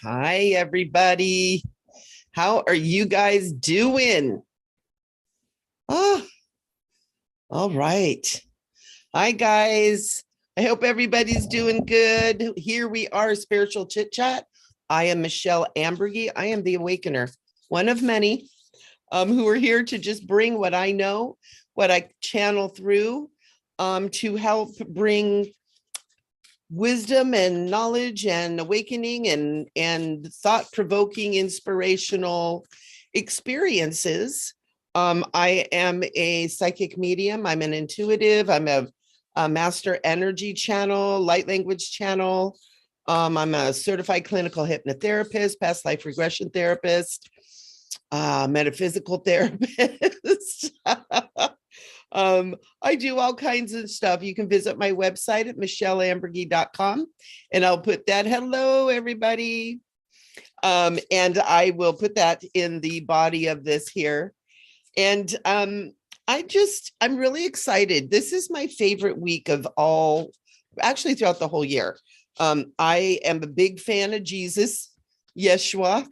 Hi, everybody. How are you guys doing? Oh, all right. Hi, guys. I hope everybody's doing good. Here we are, Spiritual Chit Chat. I am Michele Amburgey. I am the Awakener, one of many who are here to just bring what I know, what I channel through to help bring wisdom and knowledge and awakening and thought-provoking inspirational experiences. I am a psychic medium. I'm an intuitive. I'm a master energy channel, light language channel. I'm a certified clinical hypnotherapist, past life regression therapist, metaphysical therapist. I do all kinds of stuff. You can visit my website at micheleamburgey.com and I'll put that. Hello, everybody. And I will put that in the body of this here. And I'm really excited. This is my favorite week of all, actually throughout the whole year. I am a big fan of Jesus, Yeshua.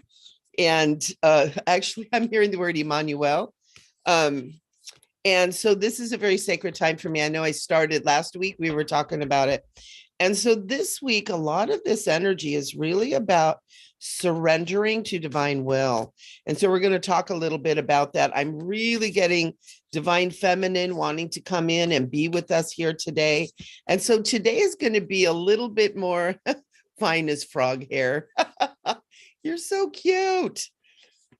And actually, I'm hearing the word Emmanuel. And so this is a very sacred time for me. I know I started last week, we were talking about it. And so this week, a lot of this energy is really about surrendering to divine will. And so we're going to talk a little bit about that. I'm really getting divine feminine wanting to come in and be with us here today. And so today is going to be a little bit more fine as frog hair. You're so cute.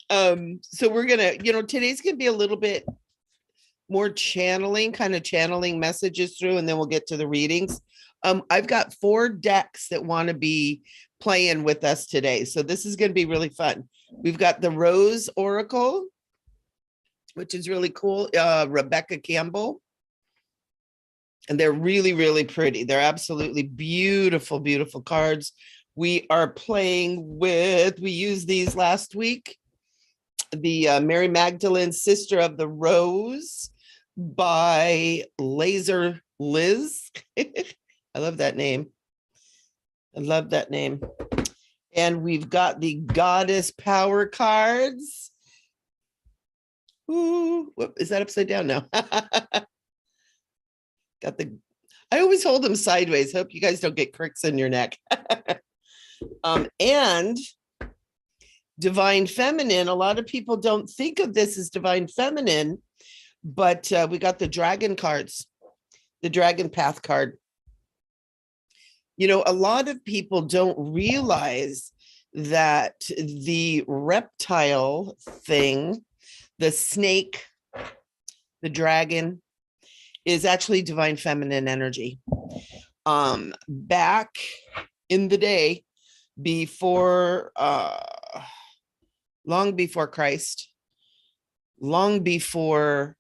So we're going to, today's going to be a little bit more channeling messages through, and then we'll get to the readings. I've got 4 decks that want to be playing with us today. So this is going to be really fun. We've got the Rose Oracle, which is really cool. Rebecca Campbell. And they're really, really pretty. They're absolutely beautiful, beautiful cards. We are playing with, we used these last week, the Mary Magdalene Sister of the Rose by Laser Liz. I love that name. I love that name. And we've got the Goddess Power cards. Ooh, whoop, is that upside down now? Got the, I always hold them sideways. Hope you guys don't get cricks in your neck. And Divine Feminine. A lot of people don't think of this as Divine Feminine, but we got the Dragon cards, the Dragon Path card. A lot of people don't realize that the reptile thing, the snake, the dragon, is actually Divine Feminine energy. Back in the day, before long before Christ, long before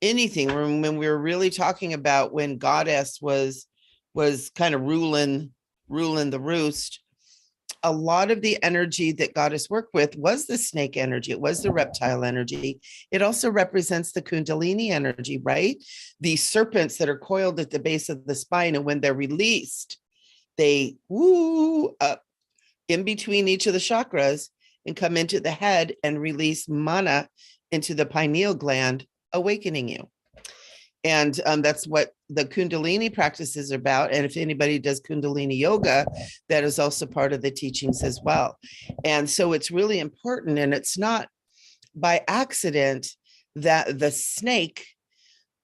anything, when we were really talking about when Goddess was kind of ruling the roost, a lot of the energy that Goddess worked with was the snake energy. It was the reptile energy. It also represents the Kundalini energy, right? The serpents that are coiled at the base of the spine, and when they're released, they woo up in between each of the chakras and come into the head and release mana into the pineal gland, awakening you. And that's what the Kundalini practice is about. And if anybody does Kundalini yoga, that is also part of the teachings as well. And so it's really important. And it's not by accident that the snake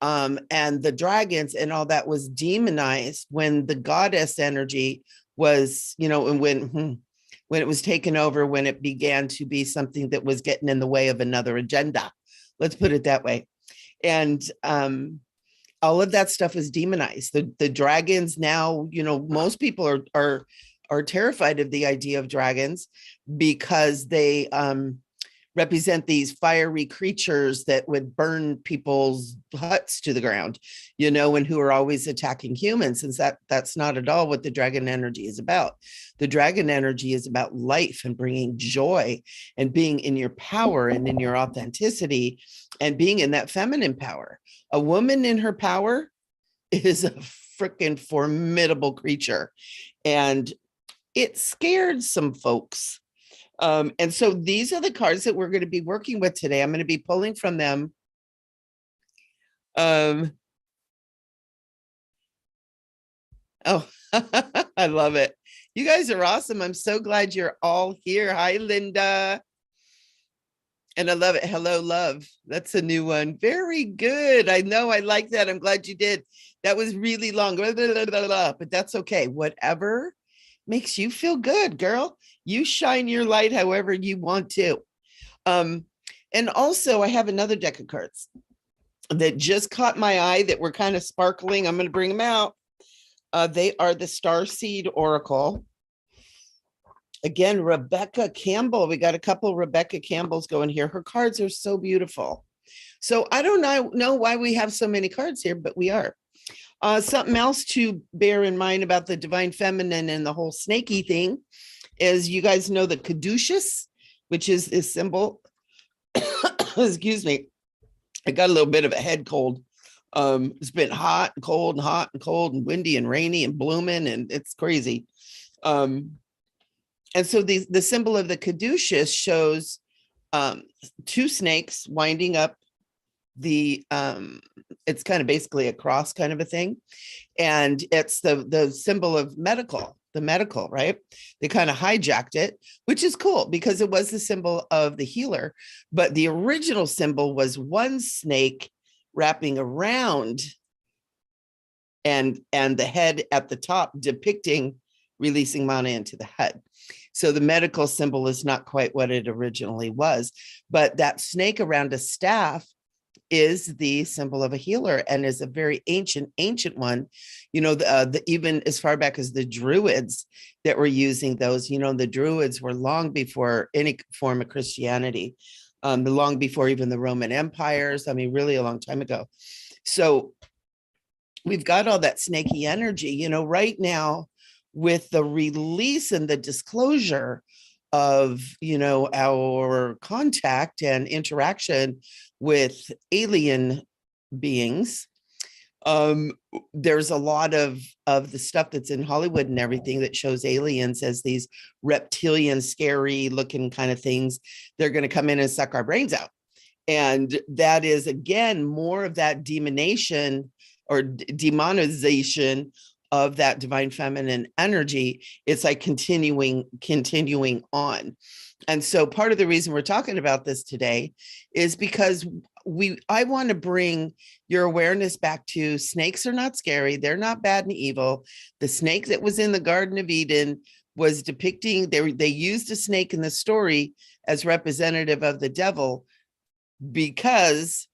and the dragons and all that was demonized when the goddess energy was, and when it was taken over, when it began to be something that was getting in the way of another agenda. Let's put it that way. And all of that stuff is demonized. The dragons now, most people are terrified of the idea of dragons because they represent these fiery creatures that would burn people's huts to the ground, and who are always attacking humans. Since that's not at all what the dragon energy is about. The dragon energy is about life and bringing joy and being in your power and in your authenticity and being in that feminine power. A woman in her power is a freaking formidable creature. And it scared some folks. And so these are the cards that we're going to be working with today. I'm going to be pulling from them. Oh, I love it. You guys are awesome. I'm so glad you're all here. Hi, Linda. And I love it. Hello, love. That's a new one. Very good. I know. I like that. I'm glad you did. That was really long, but that's okay. Whatever makes you feel good, girl. You shine your light however you want to. And also, I have another deck of cards that just caught my eye that were kind of sparkling. I'm going to bring them out. They are the Starseed Oracle. Again, Rebecca Campbell. We got a couple Rebecca Campbells going here. Her cards are so beautiful. So I don't know why we have so many cards here, but we are. Something else to bear in mind about the divine feminine and the whole snaky thing is, you guys know the caduceus, which is this symbol. Excuse me. I got a little bit of a head cold. It's been hot and cold and hot and cold and windy and rainy and blooming, and it's crazy. And so the symbol of the caduceus shows two snakes winding up the it's kind of basically a cross kind of a thing, and it's the symbol of the medical, right? They kind of hijacked it, which is cool because it was the symbol of the healer, but the original symbol was one snake wrapping around and the head at the top depicting releasing mana into the head. So the medical symbol is not quite what it originally was, but that snake around a staff is the symbol of a healer and is a very ancient one. You know, even as far back as the Druids that were using those, you know, the Druids were long before any form of Christianity, long before even the Roman empires. I mean, really a long time ago. So we've got all that snaky energy, you know, right now with the release and the disclosure of, you know, our contact and interaction with alien beings. There's a lot of the stuff that's in Hollywood and everything that shows aliens as these reptilian, scary looking kind of things. They're going to come in and suck our brains out. And that is, again, more of that demonization or demonization of that divine feminine energy. It's like continuing on. And so part of the reason we're talking about this today is because I want to bring your awareness back to snakes are not scary. They're not bad and evil. The snake that was in the Garden of Eden was depicting, they used a snake in the story as representative of the devil because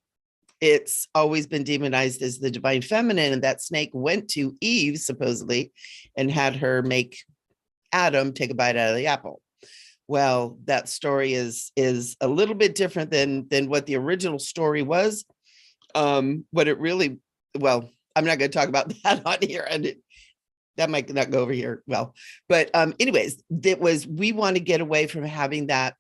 it's always been demonized as the divine feminine. And that snake went to Eve, supposedly, and had her make Adam take a bite out of the apple. Well, that story is a little bit different than what the original story was. What it really, well, I'm not going to talk about that on here, and that might not go over here well. But anyways, we want to get away from having that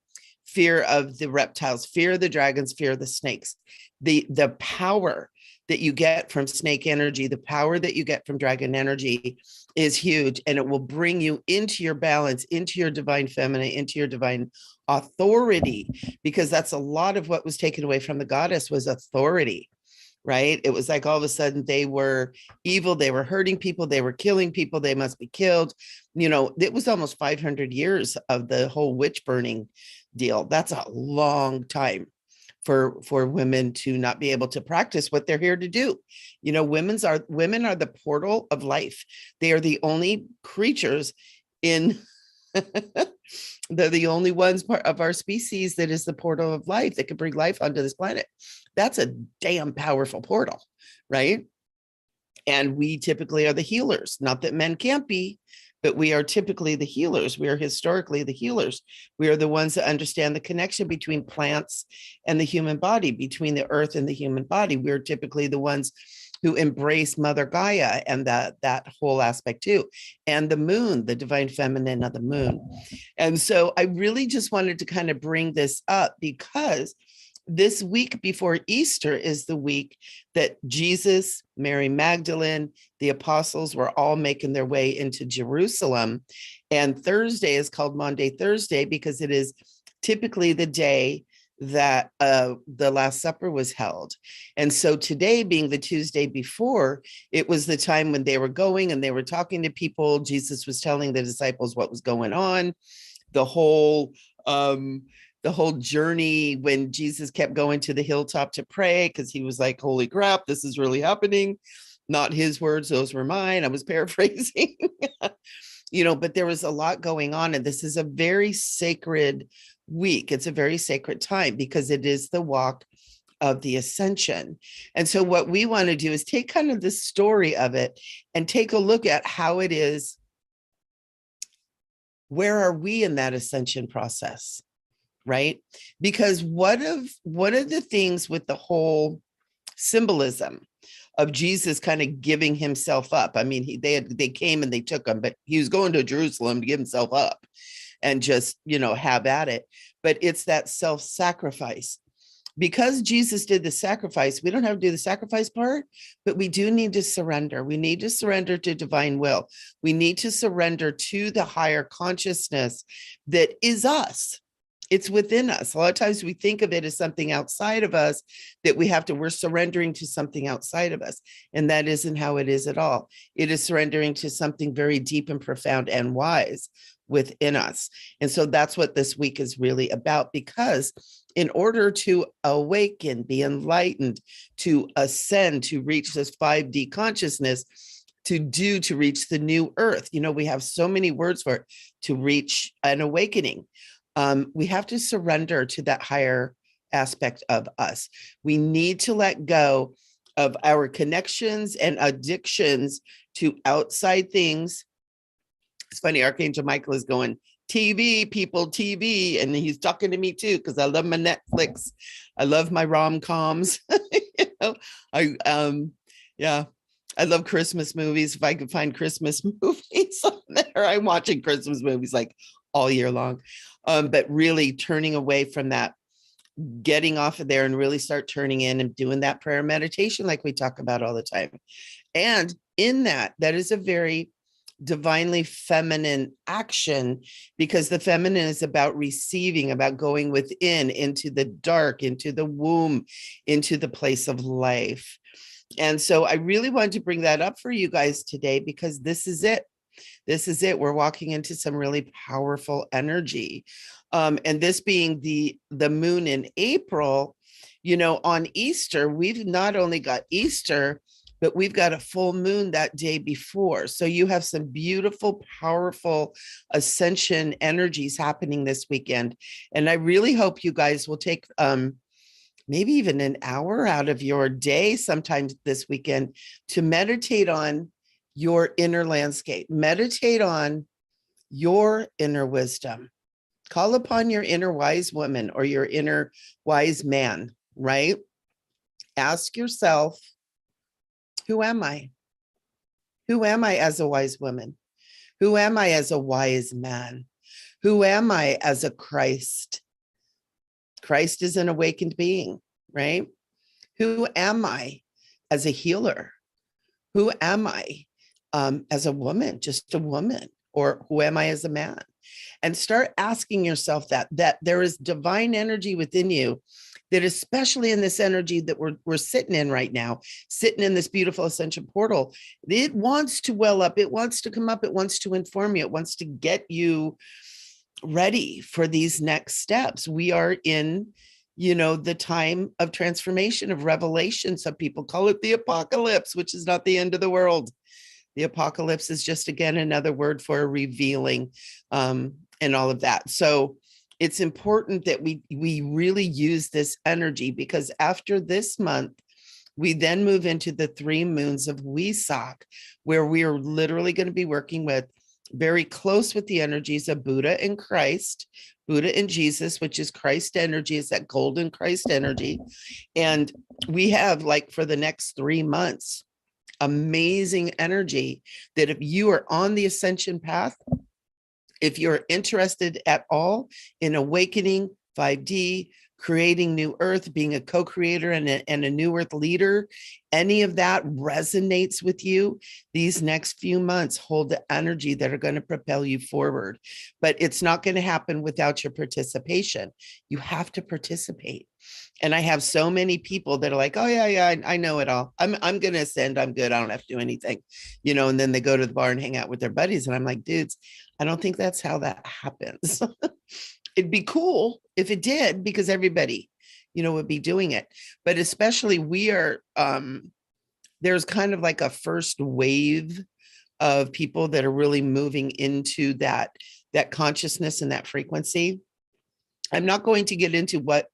fear of the reptiles, fear of the dragons, fear of the snakes. The power that you get from snake energy, the power that you get from dragon energy is huge, and it will bring you into your balance, into your divine feminine, into your divine authority, because that's a lot of what was taken away from the goddess was authority, right? It was like all of a sudden they were evil, they were hurting people, they were killing people, they must be killed. You know, it was almost 500 years of the whole witch burning deal. That's a long time for women to not be able to practice what they're here to do. You know, women are the portal of life. They are the only creatures in they're the only ones part of our species that is the portal of life that can bring life onto this planet. That's a damn powerful portal, right? And we typically are the healers. Not that men can't be, but we are typically the healers. We are historically the healers. We are the ones that understand the connection between plants and the human body, between the earth and the human body. We're typically the ones who embrace Mother Gaia and that whole aspect too. And the moon, the divine feminine of the moon. And so I really just wanted to kind of bring this up because this week before Easter is the week that Jesus, Mary Magdalene, the apostles were all making their way into Jerusalem. And Thursday is called Maundy Thursday because it is typically the day that the Last Supper was held. And so today, being the Tuesday before, it was the time when they were going and they were talking to people. Jesus was telling the disciples what was going on. The whole journey when Jesus kept going to the hilltop to pray because he was like, holy crap, this is really happening. Not his words, those were mine. I was paraphrasing, but there was a lot going on. And this is a very sacred week. It's a very sacred time because it is the walk of the Ascension. And so what we want to do is take kind of the story of it and take a look at how it is. Where are we in that ascension process? Right? Because one of the things with the whole symbolism of Jesus kind of giving himself up. I mean, they came and they took him, but he was going to Jerusalem to give himself up and just, have at it. But it's that self-sacrifice. Because Jesus did the sacrifice, we don't have to do the sacrifice part, but we do need to surrender. We need to surrender to divine will. We need to surrender to the higher consciousness that is us. It's within us. A lot of times we think of it as something outside of us that we're surrendering to something outside of us. And that isn't how it is at all. It is surrendering to something very deep and profound and wise within us. And so that's what this week is really about, because in order to awaken, be enlightened, to ascend, to reach this 5D consciousness, to reach the new earth, we have so many words for it, to reach an awakening. We have to surrender to that higher aspect of us. We need to let go of our connections and addictions to outside things. It's funny, Archangel Michael is going, TV, people, TV. And he's talking to me too, because I love my Netflix. I love my rom-coms. I love Christmas movies. If I could find Christmas movies on there, I'm watching Christmas movies like all year long. But really turning away from that, getting off of there and really start turning in and doing that prayer meditation like we talk about all the time. And in that is a very divinely feminine action, because the feminine is about receiving, about going within, into the dark, into the womb, into the place of life. And so I really wanted to bring that up for you guys today, because this is it. This is it. We're walking into some really powerful energy. And this being the moon in April, on Easter, we've not only got Easter, but we've got a full moon that day before. So you have some beautiful, powerful ascension energies happening this weekend. And I really hope you guys will take maybe even an hour out of your day sometime this weekend to meditate on your inner landscape. Meditate on your inner wisdom. Call upon your inner wise woman or your inner wise man, right? Ask yourself, who am I? Who am I as a wise woman? Who am I as a wise man? Who am I as a Christ? Christ is an awakened being, right? Who am I as a healer? Who am I as a woman, just a woman? Or who am I as a man? And start asking yourself that there is divine energy within you, that especially in this energy that we're sitting in right now, sitting in this beautiful ascension portal, it wants to well up, it wants to come up, it wants to inform you, it wants to get you ready for these next steps. We are in, the time of transformation, of revelation. Some people call it the apocalypse, which is not the end of the world. The apocalypse is just, again, another word for revealing and all of that. So it's important that we really use this energy, because after this month, we then move into the 3 moons of Wesak, where we are literally going to be working with very close with the energies of Buddha and Christ, Buddha and Jesus, which is Christ energy, is that golden Christ energy. And we have, like, for the next 3 months, amazing energy that if you are on the ascension path, if you're interested at all in awakening, 5D, creating new earth, being a co-creator and a new earth leader, any of that resonates with you, these next few months hold the energy that are going to propel you forward. But it's not going to happen without your participation. You have to participate. And I have so many people that are like, oh yeah, I know it all. I'm going to ascend. I'm good. I don't have to do anything, and then they go to the bar and hang out with their buddies. And I'm like, dudes, I don't think that's how that happens. It'd be cool if it did, because everybody, would be doing it. But especially there's kind of like a first wave of people that are really moving into that consciousness and that frequency. I'm not going to get into what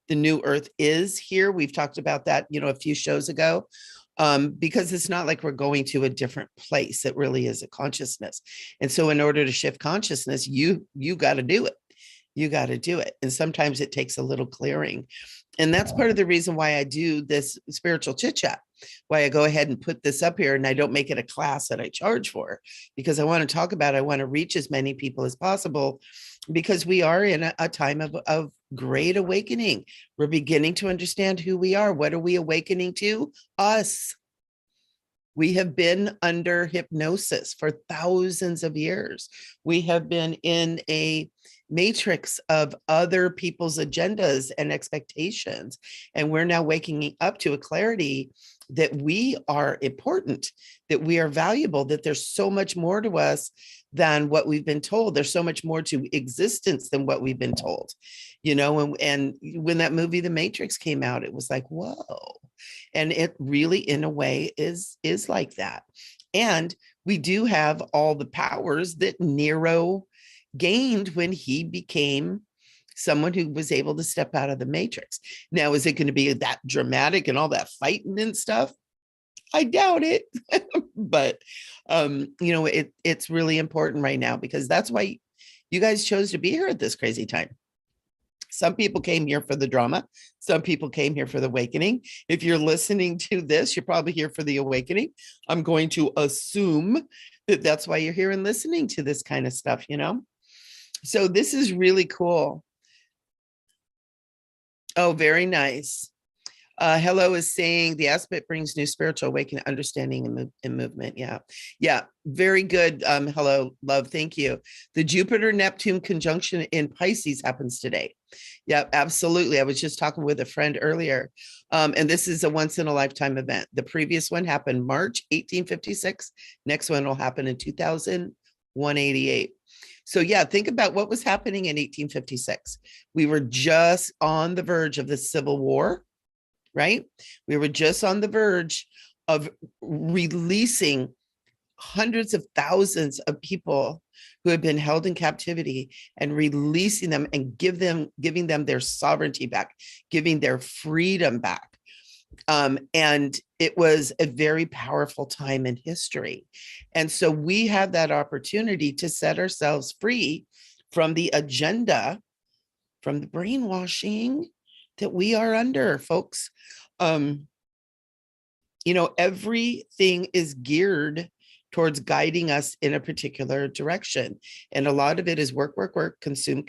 the new earth is here. We've talked about that, a few shows ago, because it's not like we're going to a different place. It really is a consciousness. And so in order to shift consciousness, you got to do it. You got to do it. And sometimes it takes a little clearing. And that's part of the reason why I do this spiritual chit chat, why I go ahead and put this up here and I don't make it a class that I charge for, because I want to talk about, I want to reach as many people as possible, because we are in a time of great awakening. We're beginning to understand who we are. What are we awakening to? Us. We have been under hypnosis for thousands of years. We have been in a matrix of other people's agendas and expectations. And we're now waking up to a clarity that we are important, that we are valuable, that there's so much more to us than what we've been told. There's so much more to existence than what we've been told, and when that movie, The Matrix, came out, it was like, whoa. And it really, in a way, is like that. And we do have all the powers that Nero gained when he became someone who was able to step out of the matrix. Now, is it going to be that dramatic and all that fighting and stuff? I doubt it. But, it's really important right now, because that's why you guys chose to be here at this crazy time. Some people came here for the drama. Some people came here for the awakening. If you're listening to this, you're probably here for the awakening. I'm going to assume that that's why you're here and listening to this kind of stuff, So this is really cool. Oh, very nice. Hello is saying the aspect brings new spiritual awakening, understanding, and movement. Yeah, very good. Hello, love. Thank you. The Jupiter-Neptune conjunction in Pisces happens today. Yeah, absolutely. I was just talking with a friend earlier, and this is a once-in-a-lifetime event. The previous one happened March 1856. Next one will happen in 2188. So yeah, think about what was happening in 1856. We were just on the verge of the Civil War, right? We were just on the verge of releasing hundreds of thousands of people who had been held in captivity, and releasing them and giving them their sovereignty back, giving their freedom back. And it was a very powerful time in history. And so we have that opportunity to set ourselves free from the agenda, from the brainwashing that we are under, folks. Everything is geared towards guiding us in a particular direction. And a lot of it is work, consume.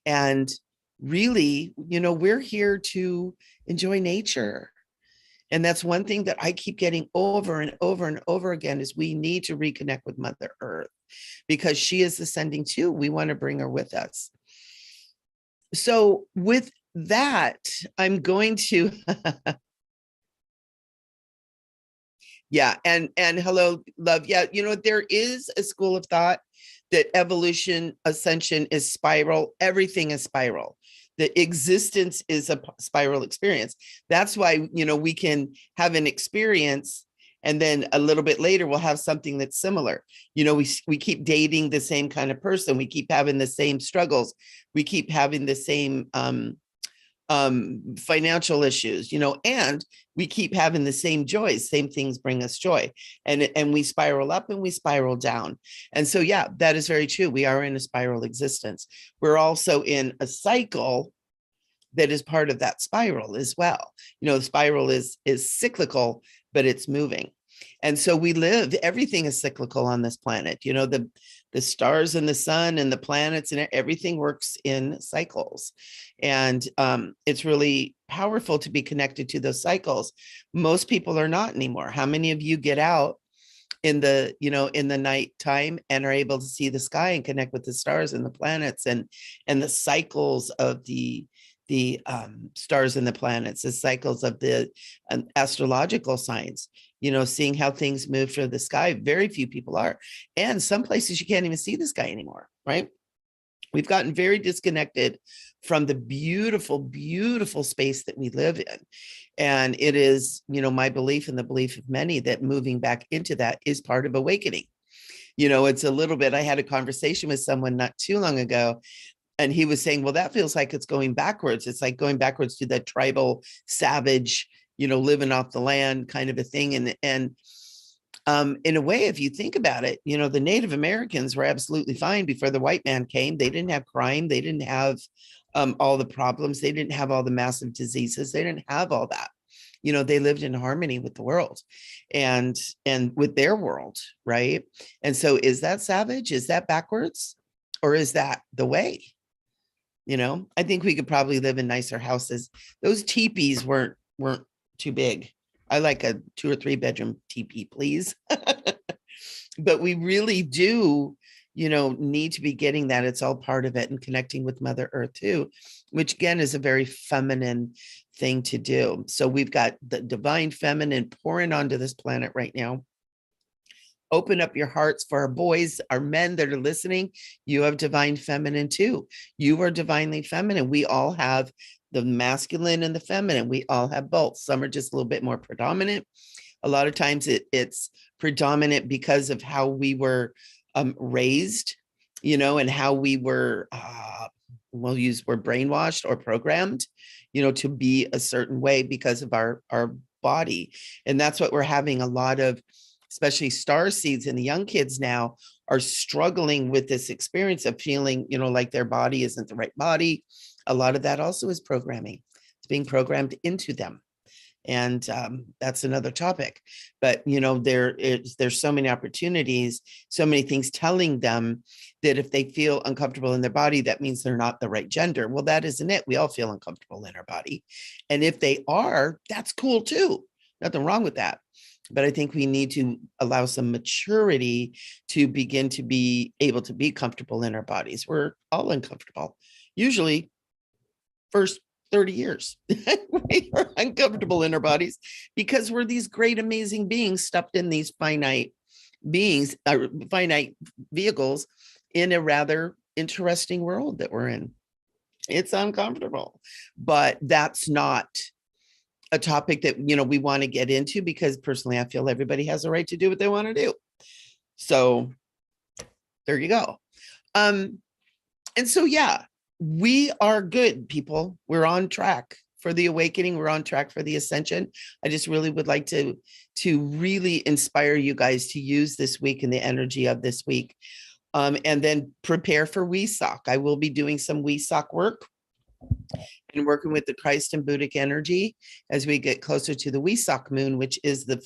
And really, we're here to enjoy nature. And that's one thing that I keep getting over and over and over again, is we need to reconnect with Mother Earth, because she is ascending too. We want to bring her with us. So with that, I'm going to yeah, and hello, love. Yeah, there is a school of thought that evolution, ascension is spiral. Everything is spiral. The existence is a spiral experience. That's why, we can have an experience, and then a little bit later we'll have something that's similar. We keep dating the same kind of person. We keep having the same struggles. We keep having the same financial issues, and we keep having the same joys. Same things bring us joy, and we spiral up and we spiral down. And so, yeah, that is very true. We are in a spiral existence. We're also in a cycle that is part of that spiral as well. The spiral is cyclical, but it's moving. And so everything is cyclical on this planet. The The stars and the sun and the planets and everything works in cycles. And it's really powerful to be connected to those cycles. Most people are not anymore. How many of you get out in the, in the nighttime and are able to see the sky and connect with the stars and the planets and the cycles of the stars and the planets, the cycles of the astrological signs, seeing how things move through the sky? Very few people are. And some places you can't even see the sky anymore, right? We've gotten very disconnected from the beautiful, beautiful space that we live in. And it is, my belief and the belief of many that moving back into that is part of awakening. It's a little bit, I had a conversation with someone not too long ago, and he was saying, well, that feels like it's going backwards. It's like going backwards to that tribal, savage, living off the land kind of a thing. And in a way, if you think about it, the Native Americans were absolutely fine before the white man came. They didn't have crime. They didn't have all the problems. They didn't have all the massive diseases. They didn't have all that. They lived in harmony with the world and with their world, right? And so is that savage? Is that backwards? Or is that the way? I think we could probably live in nicer houses. Those teepees weren't too big. I like a 2 or 3 bedroom teepee, please. But we really do, need to be getting that. It's all part of it, and connecting with Mother Earth too, which again is a very feminine thing to do. So we've got the divine feminine pouring onto this planet right now. Open up your hearts for our boys, our men that are listening. You have divine feminine too. You are divinely feminine. We all have the masculine and the feminine. We all have both. Some are just a little bit more predominant. A lot of times it's predominant because of how we were raised, and how we were, we'll use word brainwashed or programmed, to be a certain way because of our body. And that's what we're having a lot of, especially star seeds and the young kids now are struggling with this experience of feeling, like their body isn't the right body. A lot of that also is programming. It's being programmed into them. And that's another topic. But, there's so many opportunities, so many things telling them that if they feel uncomfortable in their body, that means they're not the right gender. Well, that isn't it. We all feel uncomfortable in our body. And if they are, that's cool too. Nothing wrong with that. But I think we need to allow some maturity to begin to be able to be comfortable in our bodies. We're all uncomfortable. Usually first 30 years, we are uncomfortable in our bodies because we're these great, amazing beings stuffed in these finite beings, finite vehicles in a rather interesting world that we're in. It's uncomfortable, but that's not a topic that, we want to get into, because personally, I feel everybody has a right to do what they want to do. So there you go. And so, yeah, we are good, people. We're on track for the awakening. We're on track for the ascension. I just really would like to really inspire you guys to use this week and the energy of this week. And then prepare for Wesak. I will be doing some Wesak work and working with the Christ and Buddhic energy as we get closer to the Wesak moon, which is the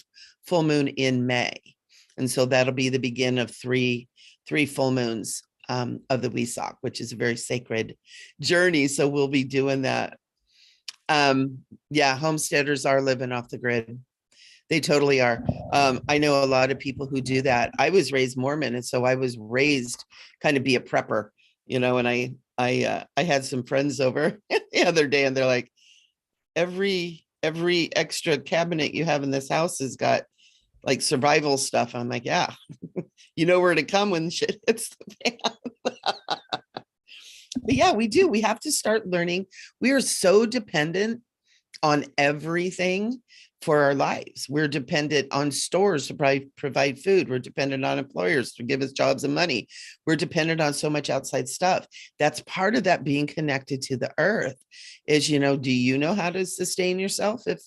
full moon in May. And so that'll be the begin of three full moons of the Wesak, which is a very sacred journey. So we'll be doing that. Yeah, homesteaders are living off the grid. They totally are. I know a lot of people who do that. I was raised Mormon, and so I was raised kind of be a prepper, and I had some friends over the other day, and they're like, every extra cabinet you have in this house has got like survival stuff. I'm like, yeah, you know where to come when shit hits the fan. But yeah, we do. We have to start learning. We are so dependent on everything for our lives. We're dependent on stores to provide food. We're dependent on employers to give us jobs and money. We're dependent on so much outside stuff. That's part of that being connected to the earth is, do you know how to sustain yourself if,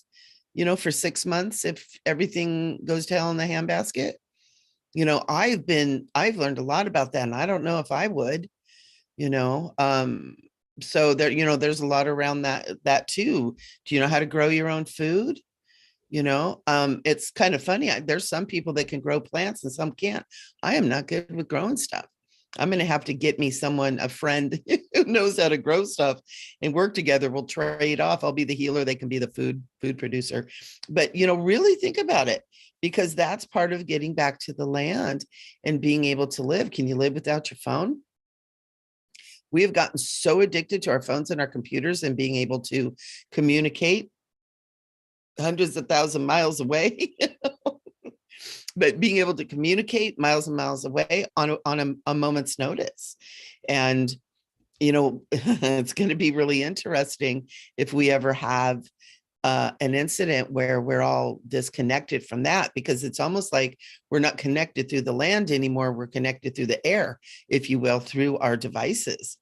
for 6 months, if everything goes to hell in the handbasket? I've learned a lot about that, and I don't know if I would, so there, there's a lot around that too. Do you know how to grow your own food? It's kind of funny. There's some people that can grow plants and some can't. I am not good with growing stuff. I'm going to have to get me someone, a friend who knows how to grow stuff and work together. We'll trade off. I'll be the healer. They can be the food producer. But, really think about it, because that's part of getting back to the land and being able to live. Can you live without your phone? We have gotten so addicted to our phones and our computers and being able to communicate hundreds of thousands of miles away, but being able to communicate miles and miles away on a moment's notice. And, it's going to be really interesting if we ever have an incident where we're all disconnected from that, because it's almost like we're not connected through the land anymore. We're connected through the air, if you will, through our devices.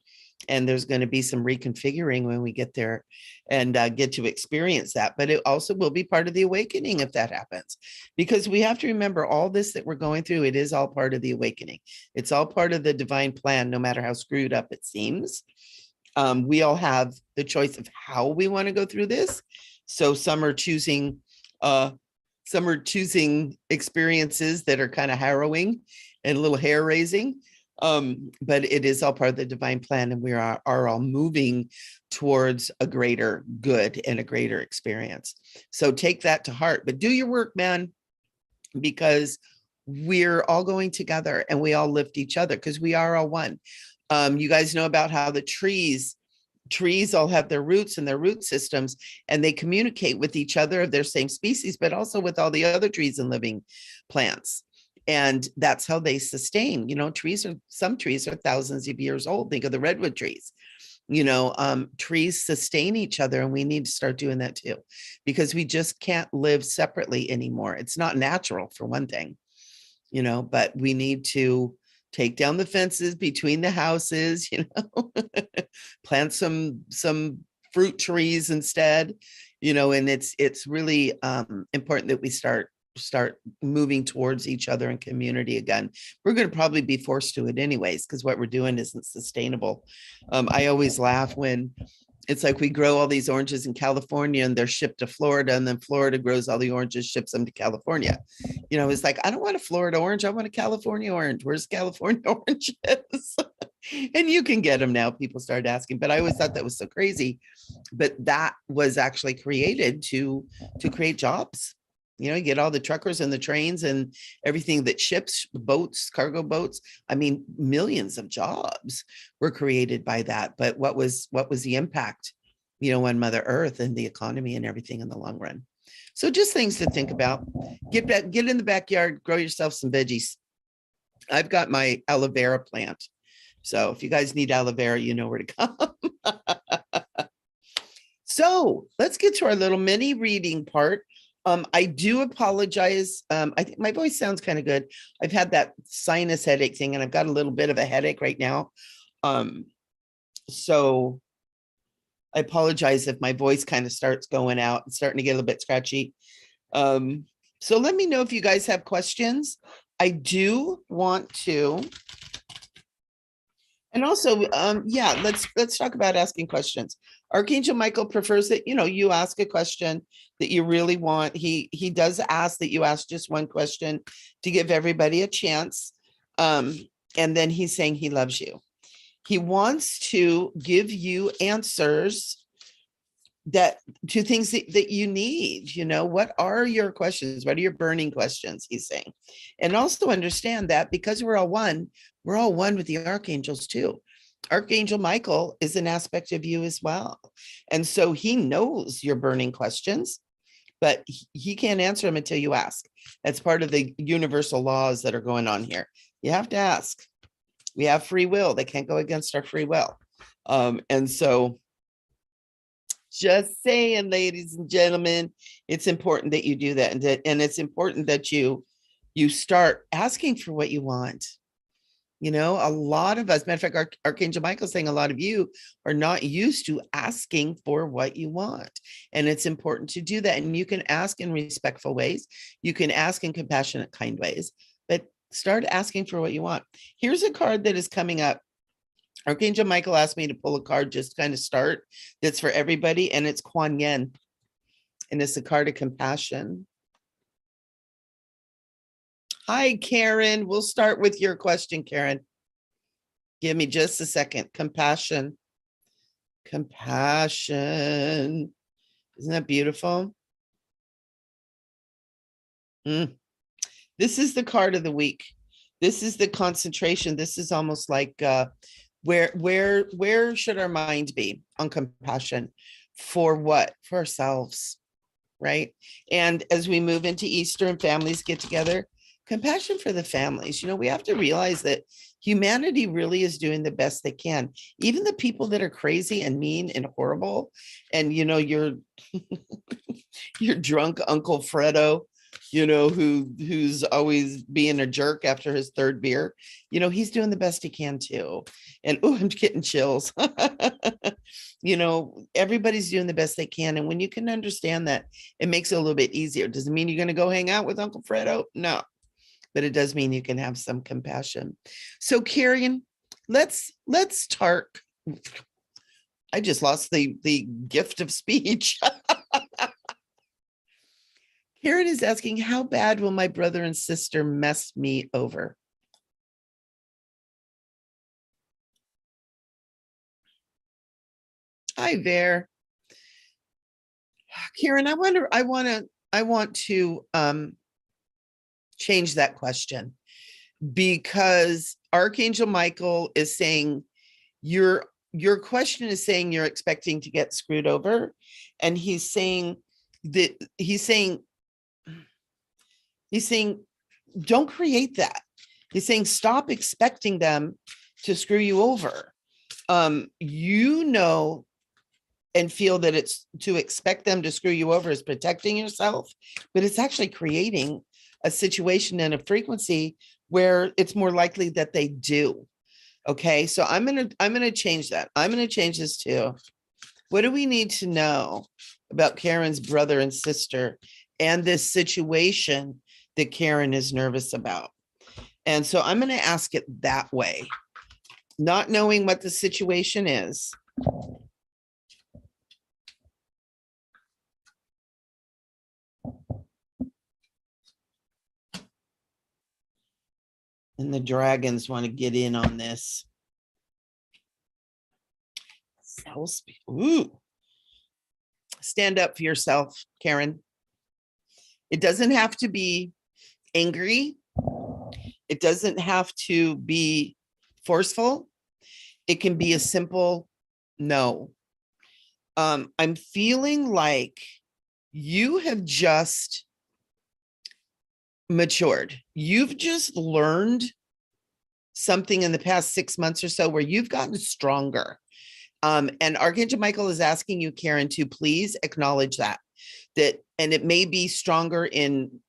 And there's going to be some reconfiguring when we get there and get to experience that. But it also will be part of the awakening if that happens, because we have to remember all this that we're going through. It is all part of the awakening. It's all part of the divine plan, no matter how screwed up it seems. We all have the choice of how we want to go through this. So some are choosing experiences that are kind of harrowing and a little hair raising. But it is all part of the divine plan, and we are all moving towards a greater good and a greater experience. So take that to heart, but do your work, man, because we're all going together and we all lift each other, because we are all one. You guys know about how the trees all have their roots and their root systems, and they communicate with each other of their same species, but also with all the other trees and living plants. And that's how they sustain. Some trees are thousands of years old. Think of the redwood trees. Trees sustain each other, and we need to start doing that too, because we just can't live separately anymore. It's not natural, for one thing, but we need to take down the fences between the houses, plant some fruit trees instead, and it's really important that we start moving towards each other in community again. We're going to probably be forced to it anyways, because what we're doing isn't sustainable. I always laugh when it's like we grow all these oranges in California and they're shipped to Florida, and then Florida grows all the oranges, ships them to California. It's like, I don't want a Florida orange. I want a California orange. Where's California oranges? And you can get them now. People started asking, but I always thought that was so crazy. But that was actually created to create jobs. You get all the truckers and the trains and everything that ships, boats, cargo boats. I mean, millions of jobs were created by that. But what was the impact, on Mother Earth and the economy and everything in the long run? So just things to think about. Get in the backyard, grow yourself some veggies. I've got my aloe vera plant. So if you guys need aloe vera, you know where to come. So let's get to our little mini reading part. I do apologize. I think my voice sounds kind of good. I've had that sinus headache thing, and I've got a little bit of a headache right now. So I apologize if my voice kind of starts going out and starting to get a little bit scratchy. So let me know if you guys have questions. I do want to. And also, let's talk about asking questions. Archangel Michael prefers that, you ask a question that you really want. He does ask that you ask just one question to give everybody a chance. And then he's saying he loves you. He wants to give you answers to things that you need. What are your questions? What are your burning questions? He's saying. And also understand that because we're all one with the archangels too. Archangel Michael is an aspect of you as well. And so he knows your burning questions, but he can't answer them until you ask. That's part of the universal laws that are going on here. You have to ask. We have free will. They can't go against our free will. And so just saying, ladies and gentlemen, it's important that you do that. And it's important that you start asking for what you want. A lot of us, matter of fact, Archangel Michael saying a lot of you are not used to asking for what you want. And it's important to do that. And you can ask in respectful ways. You can ask in compassionate, kind ways, but start asking for what you want. Here's a card that is coming up. Archangel Michael asked me to pull a card just to kind of start. That's for everybody. And it's Kuan Yin. And it's a card of compassion. Hi, Karen. We'll start with your question, Karen. Give me just a second. Compassion. Compassion. Isn't that beautiful? This is the card of the week. This is the concentration. This is almost like where should our mind be on compassion? For what? For ourselves, right? And as we move into Easter and families get together, compassion for the families. We have to realize that humanity really is doing the best they can. Even the people that are crazy and mean and horrible, and your your drunk Uncle Fredo, who's always being a jerk after his third beer, he's doing the best he can too. And I'm getting chills. Everybody's doing the best they can. And when you can understand that, it makes it a little bit easier. Doesn't mean you're going to go hang out with Uncle Fredo. No, but it does mean you can have some compassion. So Karen, let's start. I just lost the gift of speech. Karen is asking, how bad will my brother and sister mess me over? Hi there. Karen, I want to change that question, because Archangel Michael is saying your question is saying you're expecting to get screwed over. And he's saying, don't create that. He's saying, stop expecting them to screw you over. And feel that it's to expect them to screw you over is protecting yourself, but it's actually creating a situation and a frequency where it's more likely that they do. Okay. So I'm going to change that. I'm going to change this too. What do we need to know about Karen's brother and sister and this situation that Karen is nervous about? And so I'm going to ask it that way, not knowing what the situation is. And the dragons want to get in on this. Ooh. Stand up for yourself, Karen. It doesn't have to be angry. It doesn't have to be forceful. It can be a simple no. I'm feeling like you have just matured. You've just learned something in the past 6 months or so where you've gotten stronger. And Archangel Michael is asking you, Karen, to please acknowledge that, and it may be stronger in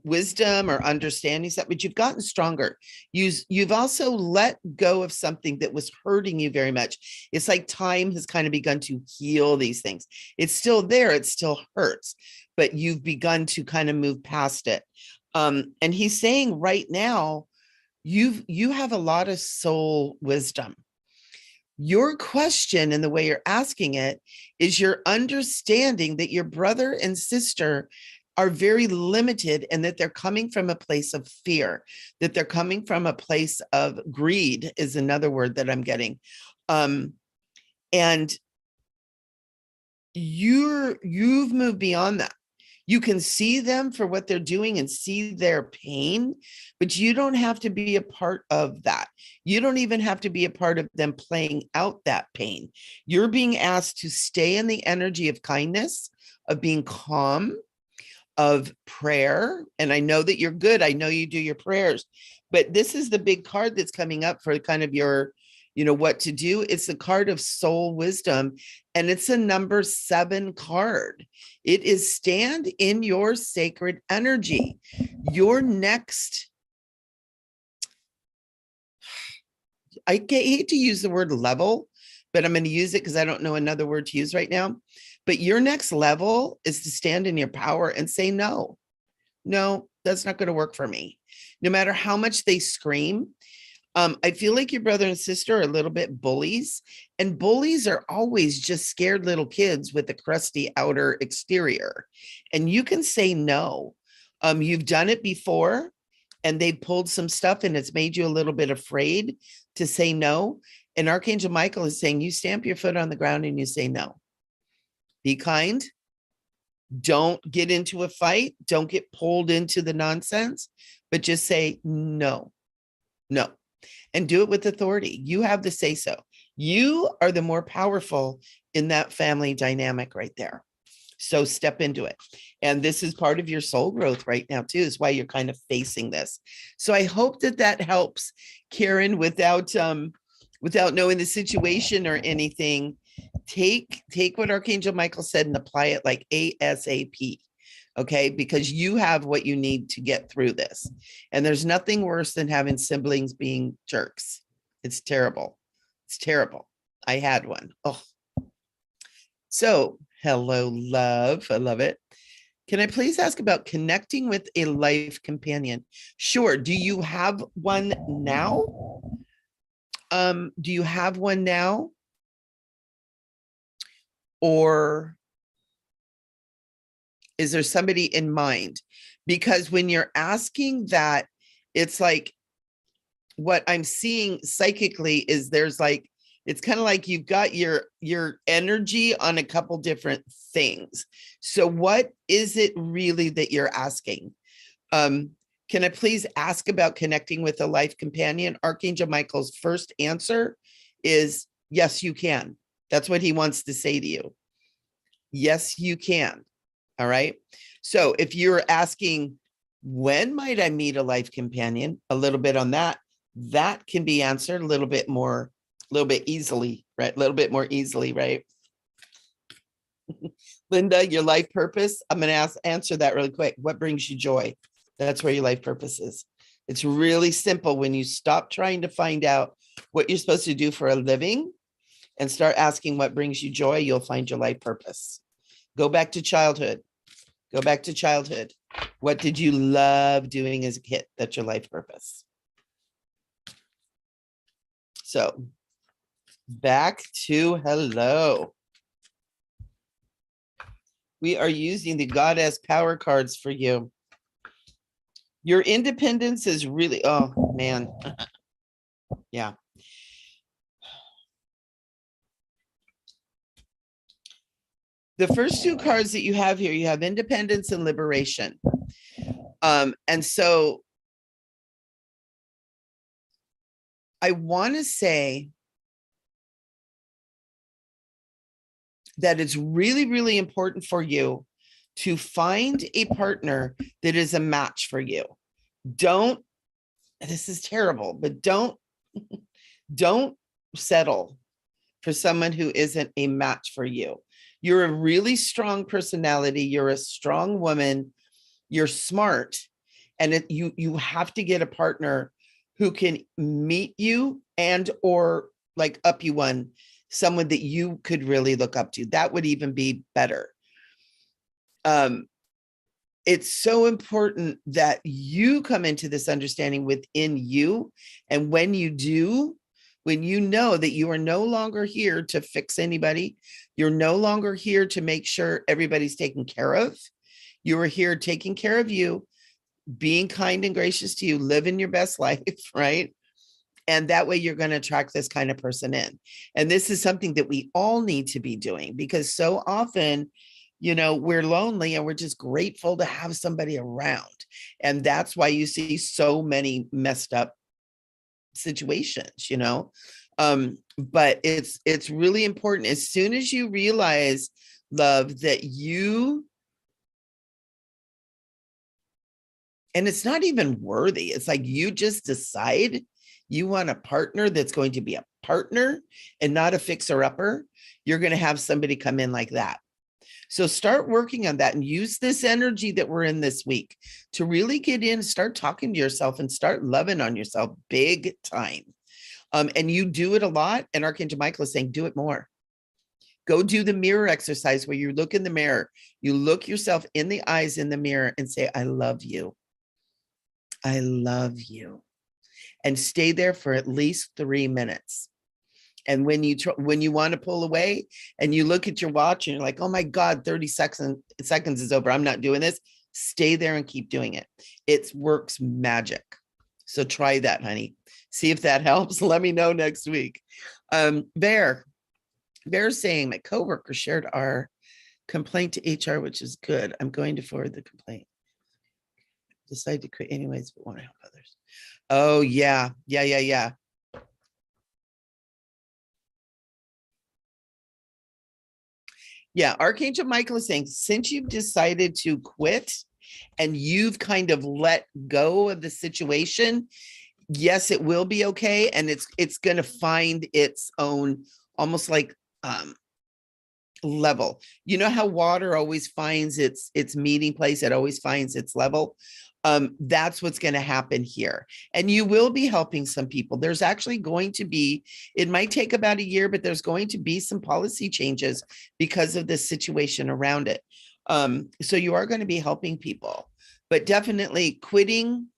wisdom or understanding stuff, but you've gotten stronger. You've also let go of something that was hurting you very much. It's like time has kind of begun to heal these things. It's still there. It still hurts, but you've begun to kind of move past it. And he's saying right now, you have a lot of soul wisdom. Your question and the way you're asking it is you're understanding that your brother and sister are very limited, and that they're coming from a place of fear, that they're coming from a place of greed is another word that I'm getting. And you've moved beyond that. You can see them for what they're doing and see their pain, but you don't have to be a part of that. You don't even have to be a part of them playing out that pain. You're being asked to stay in the energy of kindness, of being calm, of prayer. And I know that you're good. I know you do your prayers, but this is the big card that's coming up for kind of your, what to do. It's the card of soul wisdom, and it's a number 7 card. It is stand in your sacred energy. Your next, I hate to use the word level, but I'm going to use it because I don't know another word to use right now. But your next level is to stand in your power and say, no, that's not going to work for me. No matter how much they scream. I feel like your brother and sister are a little bit bullies, and bullies are always just scared little kids with a crusty outer exterior. And you can say no. You've done it before, and they pulled some stuff and it's made you a little bit afraid to say no. And Archangel Michael is saying, you stamp your foot on the ground and you say no. Be kind. Don't get into a fight. Don't get pulled into the nonsense, but just say no, no, and do it with authority. You have the say so. You are the more powerful in that family dynamic right there. So step into it. And this is part of your soul growth right now too, is why you're kind of facing this. So I hope that that helps, Karen, without knowing the situation or anything. Take what Archangel Michael said and apply it like ASAP. Okay, because you have what you need to get through this. And there's nothing worse than having siblings being jerks. It's terrible. It's terrible. I had one. Oh. So, hello, love. I love it. Can I please ask about connecting with a life companion? Sure. Do you have one now? Do you have one now? Or is there somebody in mind? Because when you're asking that, it's like what I'm seeing psychically is there's like, it's kind of like you've got your energy on a couple different things. So what is it really that you're asking? Can I please ask about connecting with a life companion? Archangel Michael's first answer is yes, you can. That's what he wants to say to you. Yes, you can. All right. So if you're asking, when might I meet a life companion? A little bit on that, that can be answered a little bit easily, right? A little bit more easily, right? Linda, your life purpose. I'm going to answer that really quick. What brings you joy? That's where your life purpose is. It's really simple. When you stop trying to find out what you're supposed to do for a living and start asking what brings you joy, you'll find your life purpose. Go back to childhood. Go back to childhood. What did you love doing as a kid? That's your life purpose. So back to hello. We are using the Goddess Power cards for you. Your independence is really, oh man. Yeah. The first two cards that you have here, you have independence and liberation. And so I want to say that it's really, really important for you to find a partner that is a match for you. Don't, this is terrible, but don't settle for someone who isn't a match for you. You're a really strong personality. You're a strong woman. You're smart. And you have to get a partner who can meet you and or like up you one, someone that you could really look up to. That would even be better. It's so important that you come into this understanding within you. And when you do, when you know that you are no longer here to fix anybody, you're no longer here to make sure everybody's taken care of. You are here taking care of you, being kind and gracious to you, living your best life, right? And that way you're going to attract this kind of person in. And this is something that we all need to be doing, because so often, you know, we're lonely and we're just grateful to have somebody around. And that's why you see so many messed up situations, you know. But it's really important. As soon as you realize, love, that you, and it's not even worthy, it's like you just decide you want a partner that's going to be a partner and not a fixer-upper, you're going to have somebody come in like that. So start working on that and use this energy that we're in this week to really get in, start talking to yourself and start loving on yourself big time. And you do it a lot. And Archangel Michael is saying, do it more. Go do the mirror exercise where you look in the mirror, you look yourself in the eyes in the mirror and say, I love you. I love you. And stay there for at least 3 minutes. And when you want to pull away and you look at your watch and you're like, oh my God, 30 seconds is over, I'm not doing this. Stay there and keep doing it. It works magic. So try that, honey. See if that helps. Let me know next week. Bear's saying my coworker shared our complaint to HR, which is good. I'm going to forward the complaint. Decide to quit anyways, but want to help others. Oh, yeah. Yeah. Yeah, Archangel Michael is saying, since you've decided to quit and you've kind of let go of the situation, yes, it will be okay. And it's going to find its own, almost like level. You know how water always finds its meeting place, it always finds its level. That's what's going to happen here. And you will be helping some people. There's actually going to be, it might take about a year, but there's going to be some policy changes because of this situation around it. So you are going to be helping people, but definitely quitting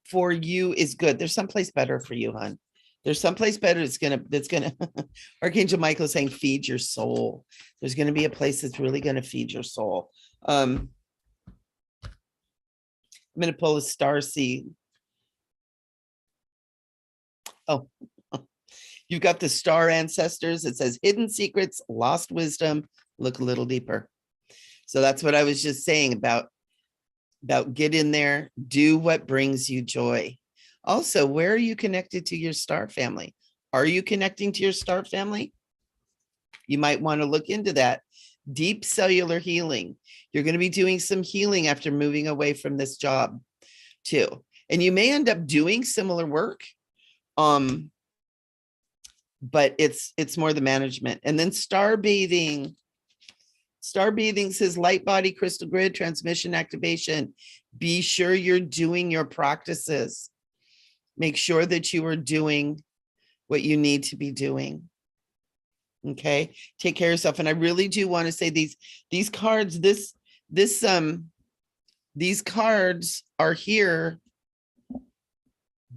for you is good. There's someplace better for you, hon. There's someplace better that's gonna Archangel Michael is saying feed your soul. There's going to be a place that's really going to feed your soul. I'm going to pull a Starseed. Oh, you've got the star ancestors. It says hidden secrets, lost wisdom. Look a little deeper. So that's what I was just saying about get in there, do what brings you joy. Also, where are you connected to your star family? Are you connecting to your star family? You might want to look into that. Deep cellular healing. You're going to be doing some healing after moving away from this job too. And you may end up doing similar work. But it's more the management. And then star bathing. Star bathing says light body, crystal grid, transmission activation. Be sure you're doing your practices. Make sure that you are doing what you need to be doing. Okay, take care of yourself. And I really do want to say these cards, these cards are here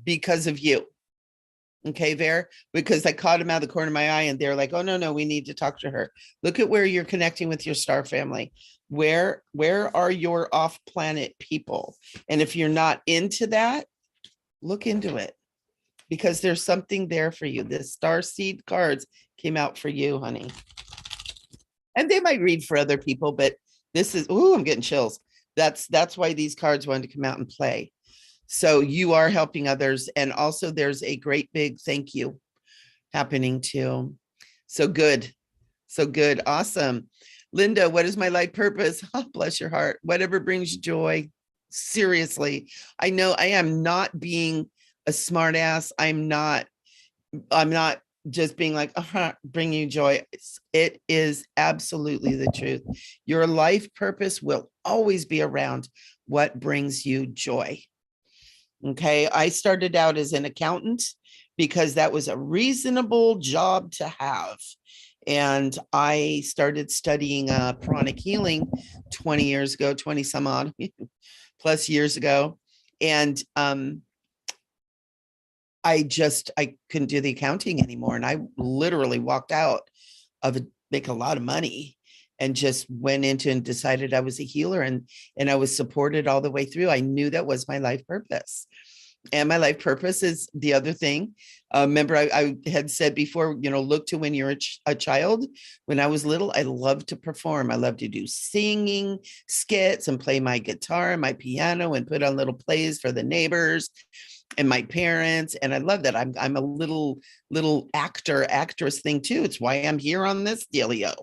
because of you. Okay, Ver, because I caught him out of the corner of my eye and they're like, oh, no, we need to talk to her. Look at where you're connecting with your star family. Where are your off-planet people? And if you're not into that, look into it because there's something there for you. The Starseed cards came out for you, honey. And they might read for other people, but this is, oh, I'm getting chills. That's why these cards wanted to come out and play. So you are helping others. And also there's a great big thank you happening too. So good. So good. Awesome. Linda, what is my life purpose? Oh, bless your heart. Whatever brings you joy. Seriously. I know I am not being a smart ass. I'm not just being like, bring you joy. It is absolutely the truth. Your life purpose will always be around what brings you joy. Okay, I started out as an accountant because that was a reasonable job to have. And I started studying pranic healing 20 years ago, 20 some odd plus years ago. And I couldn't do the accounting anymore. And I literally walked out of make a lot of money and just went into and decided I was a healer and I was supported all the way through. I knew that was my life purpose. And my life purpose is the other thing. Remember, I had said before, look to when you're a child. When I was little, I loved to perform. I loved to do singing skits and play my guitar and my piano and put on little plays for the neighbors and my parents. And I love that. I'm a little actress thing too. It's why I'm here on this dealio,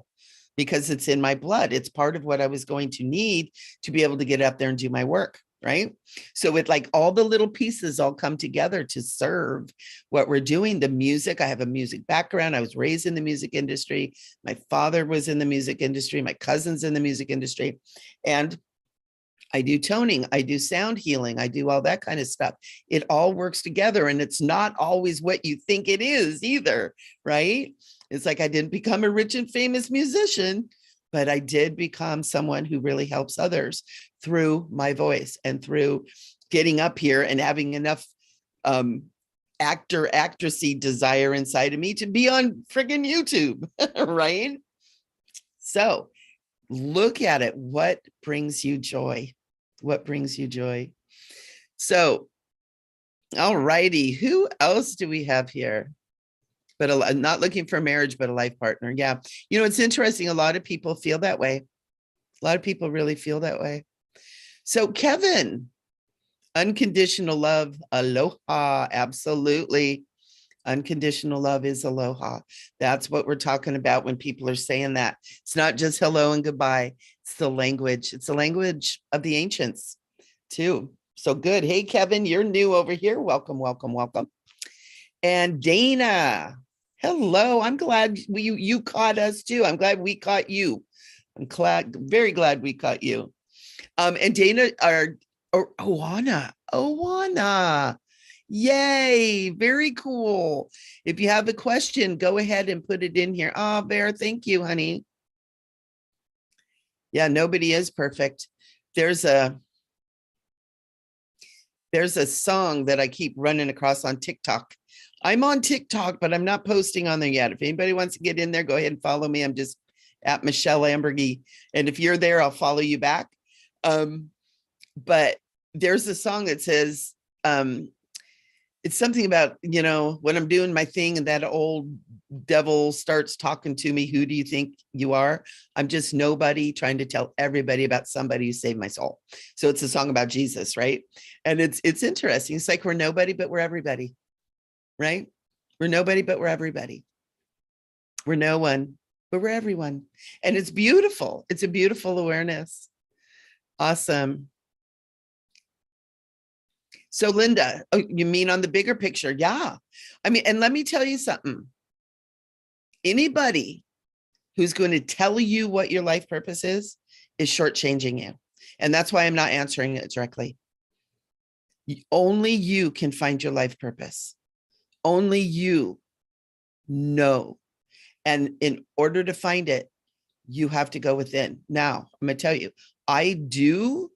because it's in my blood. It's part of what I was going to need to be able to get up there and do my work. Right. So with like all the little pieces all come together to serve what we're doing. The music, I have a music background. I was raised in the music industry. My father was in the music industry. My cousin's in the music industry. And I do toning. I do sound healing. I do all that kind of stuff. It all works together. And it's not always what you think it is either. Right. It's like I didn't become a rich and famous musician, but I did become someone who really helps others through my voice and through getting up here and having enough actressy desire inside of me to be on friggin' YouTube, right? So look at it. What brings you joy? What brings you joy? So All righty. Who else do we have here? But not looking for marriage, but a life partner. Yeah. You know, it's interesting. A lot of people feel that way. A lot of people really feel that way. So, Kevin, unconditional love, aloha. Absolutely. Unconditional love is aloha. That's what we're talking about when people are saying that. It's not just hello and goodbye. It's the language. It's the language of the ancients, too. So good. Hey, Kevin, you're new over here. Welcome, welcome, welcome. And Dana, hello. I'm glad you caught us too. I'm glad we caught you. I'm very glad we caught you. And Dana, Owana. Yay, very cool. If you have a question, go ahead and put it in here. Oh, Bear, thank you, honey. Yeah, nobody is perfect. There's a song that I keep running across on TikTok. I'm on TikTok, but I'm not posting on there yet. If anybody wants to get in there, go ahead and follow me. I'm just at Michele Amburgey. And if you're there, I'll follow you back. But there's a song that says, it's something about, you know, when I'm doing my thing and that old devil starts talking to me, who do you think you are? I'm just nobody trying to tell everybody about somebody who saved my soul. So it's a song about Jesus, right? And it's interesting. It's like we're nobody, but we're everybody, right? We're nobody, but we're everybody. We're no one, but we're everyone. And it's beautiful. It's a beautiful awareness. Awesome. So Linda, oh, you mean on the bigger picture? Yeah. I mean, and let me tell you something. Anybody who's going to tell you what your life purpose is shortchanging you. And that's why I'm not answering it directly. Only you can find your life purpose. Only you know. And in order to find it, you have to go within. Now, I'm going to tell you, I do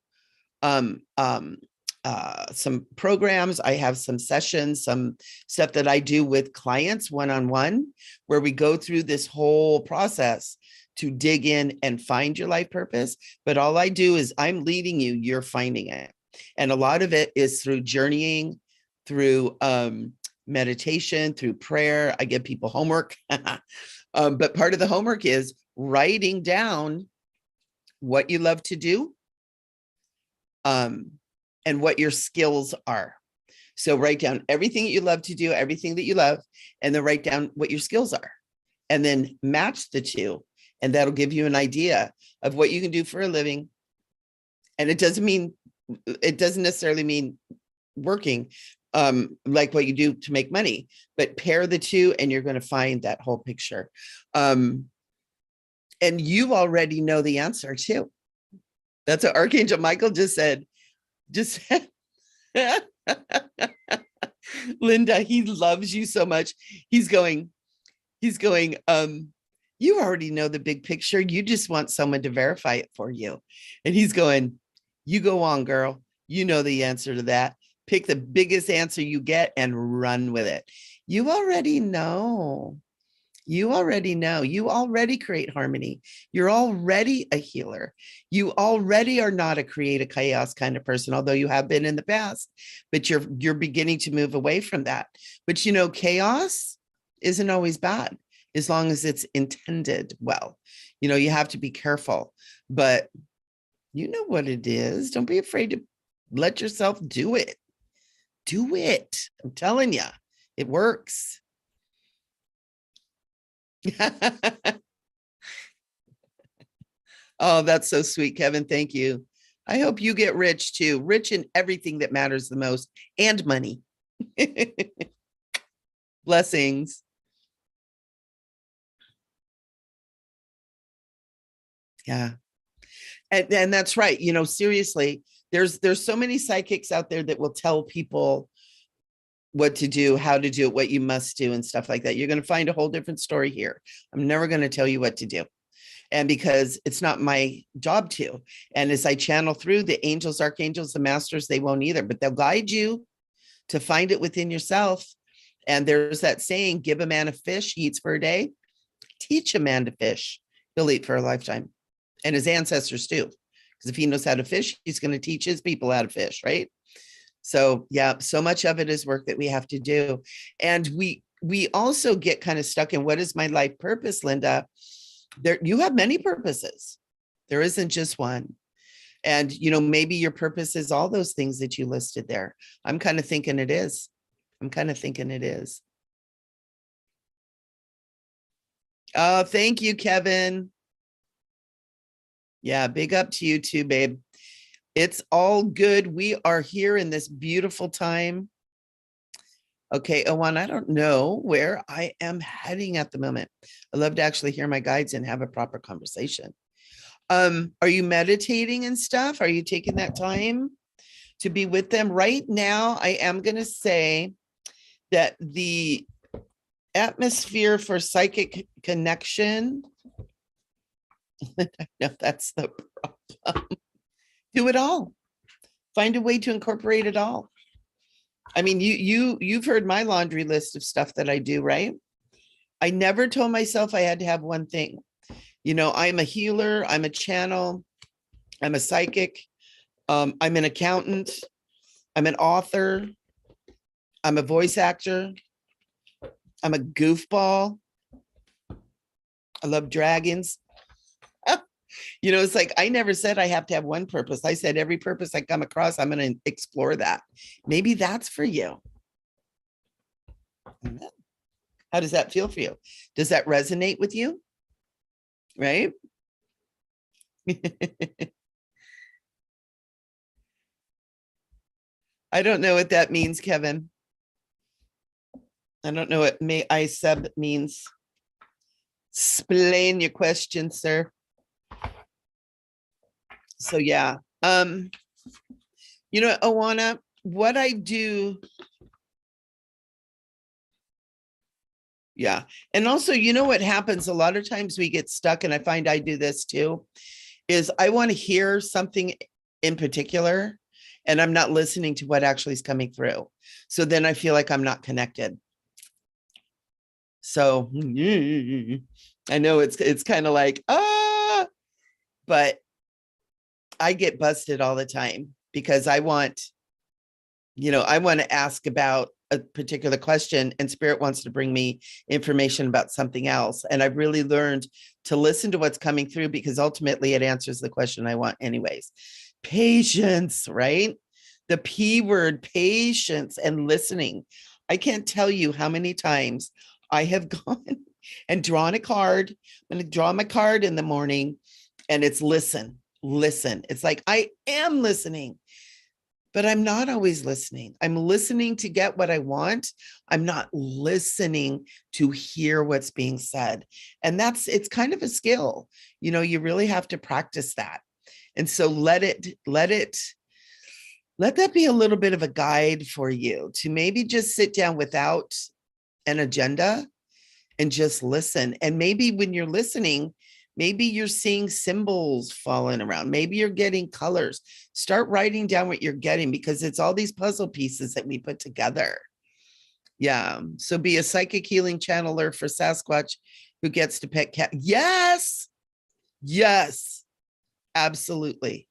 some programs. I have some sessions, some stuff that I do with clients one-on-one, where we go through this whole process to dig in and find your life purpose. But all I do is I'm leading you, you're finding it. And a lot of it is through journeying, through meditation, through prayer. I give people homework. But part of the homework is writing down what you love to do, and what your skills are. So write down everything that you love to do, everything that you love, and then write down what your skills are, and then match the two. And that'll give you an idea of what you can do for a living. And it doesn't necessarily mean working like what you do to make money, but pair the two and you're going to find that whole picture. And you already know the answer too. That's what Archangel Michael just said. Linda, he loves you so much. He's going, you already know the big picture. You just want someone to verify it for you. And he's going, you go on, girl. You know the answer to that. Pick the biggest answer you get and run with it. You already know. You already know. You already create harmony. You're already a healer. You already are not a create a chaos kind of person, although you have been in the past, but you're beginning to move away from that. But you know, chaos isn't always bad as long as it's intended well. You know, you have to be careful, but you know what it is. Don't be afraid to let yourself do it. Do it. I'm telling you, it works. Oh, that's so sweet, Kevin. Thank you. I hope you get rich too, rich in everything that matters the most, and money. Blessings. Yeah. And that's right. You know, seriously, there's so many psychics out there that will tell people what to do, how to do it, what you must do and stuff like that. You're going to find a whole different story here. I'm never going to tell you what to do. And because it's not my job to. And as I channel through, the angels, archangels, the masters, they won't either, but they'll guide you to find it within yourself. And there's that saying, give a man a fish, he eats for a day. Teach a man to fish, he'll eat for a lifetime. And his ancestors too. Because if he knows how to fish, he's going to teach his people how to fish, right? So yeah, so much of it is work that we have to do. And we also get kind of stuck in, what is my life purpose, Linda? There, you have many purposes. There isn't just one. And, maybe your purpose is all those things that you listed there. I'm kind of thinking it is. Oh, thank you, Kevin. Yeah, big up to you too, babe. It's all good. We are here in this beautiful time. Okay, Owan, I don't know where I am heading at the moment. I love to actually hear my guides and have a proper conversation. Are you meditating and stuff? Are you taking that time to be with them? Right now, I am going to say that the atmosphere for psychic connection, no, that's the problem. Do it all. Find a way to incorporate it all. I mean, you've heard my laundry list of stuff that I do, right? I never told myself I had to have one thing. I'm a healer, I'm a channel, I'm a psychic, I'm an accountant, I'm an author, I'm a voice actor, I'm a goofball. I love dragons. It's like, I never said I have to have one purpose. I said every purpose I come across, I'm going to explore that. Maybe that's for you. How does that feel for you? Does that resonate with you? Right? I don't know what that means, Kevin. I don't know what may I sub means. Explain your question, sir. So yeah. Owana, what I do. Yeah. And also, what happens a lot of times we get stuck, and I find I do this too, is I want to hear something in particular, and I'm not listening to what actually is coming through. So then I feel like I'm not connected. So I know it's kind of like, but I get busted all the time because I want to ask about a particular question, and spirit wants to bring me information about something else. And I've really learned to listen to what's coming through, because ultimately it answers the question I want anyways. Patience, right? The P word, patience and listening. I can't tell you how many times I have gone and drawn a card. I'm going to draw my card in the morning, and it's listen. It's like, I am listening, but I'm not always listening. I'm listening to get what I want. I'm not listening to hear what's being said. And it's kind of a skill. You really have to practice that. And so let that be a little bit of a guide for you to maybe just sit down without an agenda and just listen. And maybe when you're listening, maybe you're seeing symbols falling around. Maybe you're getting colors. Start writing down what you're getting, because it's all these puzzle pieces that we put together. Yeah. So be a psychic healing channeler for Sasquatch who gets to pet cat. Yes. Yes. Absolutely.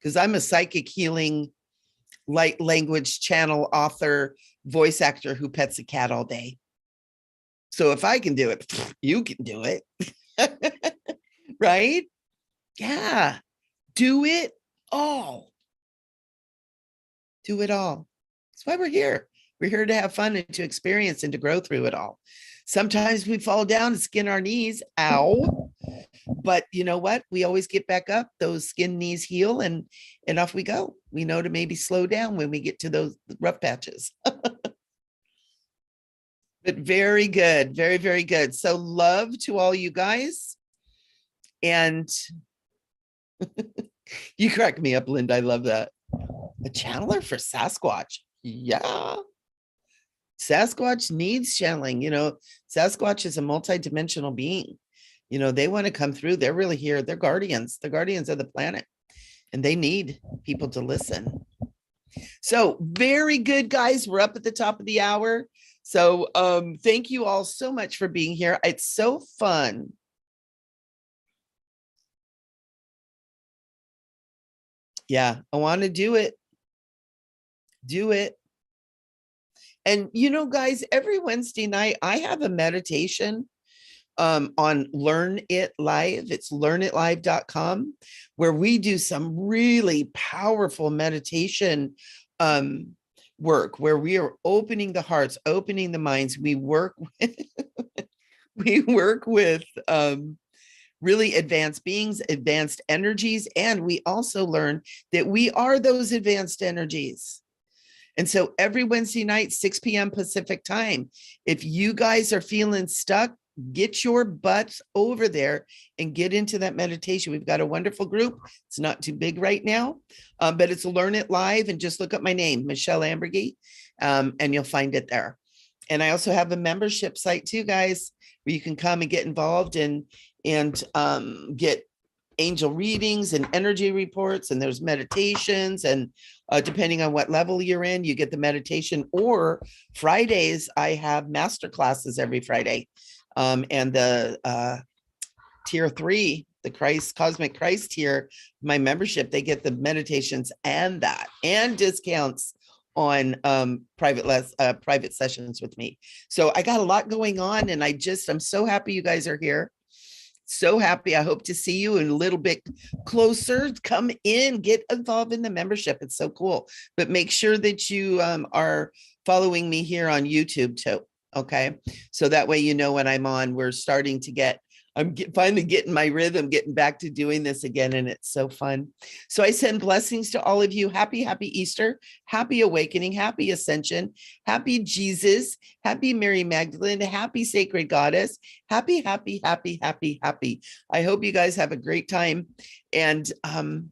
Because I'm a psychic healing light language channel author, voice actor who pets a cat all day. So if I can do it, you can do it. Right? Yeah. Do it all. Do it all. That's why we're here. We're here to have fun and to experience and to grow through it all. Sometimes we fall down and skin our knees. Ow. But you know what? We always get back up. Those skin knees heal, and off we go. We know to maybe slow down when we get to those rough patches. But very good. Very, very good. So love to all you guys. And you crack me up, Linda. I love that. A channeler for Sasquatch. Yeah. Sasquatch needs channeling. Sasquatch is a multidimensional being. They want to come through. They're really here. They're guardians. They're guardians of the planet. And they need people to listen. So very good, guys. We're up at the top of the hour. So thank you all so much for being here. It's so fun. Yeah, I want to do it. Do it. And you know, guys, every Wednesday night I have a meditation on Learn It Live. It's learnitlive.com, where we do some really powerful meditation work, where we are opening the hearts, opening the minds. We work with, we work with really advanced beings, advanced energies, and we also learn that we are those advanced energies. And so every Wednesday night, 6 p.m. Pacific time, if you guys are feeling stuck, get your butts over there and get into that meditation. We've got a wonderful group. It's not too big right now, but it's Learn It Live, and just look up my name, Michele Amburgey, and you'll find it there. And I also have a membership site too, guys, where you can come and get involved and get angel readings and energy reports, and there's meditations, and depending on what level you're in, you get the meditation. Or Fridays, I have master classes every Friday. And the tier 3, the Cosmic Christ tier, my membership, they get the meditations and discounts on private sessions with me. So I got a lot going on, and I'm so happy you guys are here. So happy. I hope to see you a little bit closer. Come in, get involved in the membership. It's so cool. But make sure that you are following me here on YouTube too. Okay. So that way, you know, when I'm on, we're starting to finally getting my rhythm, getting back to doing this again. And it's so fun. So I send blessings to all of you. Happy Easter, happy awakening, happy ascension, happy Jesus, happy Mary Magdalene, happy Sacred Goddess, happy. I hope you guys have a great time. And we'll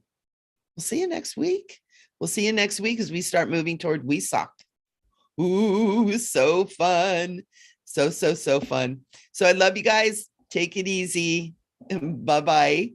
see you next week. We'll see you next week as we start moving toward Wesak. Ooh, so fun. So fun. So I love you guys. Take it easy. Bye-bye.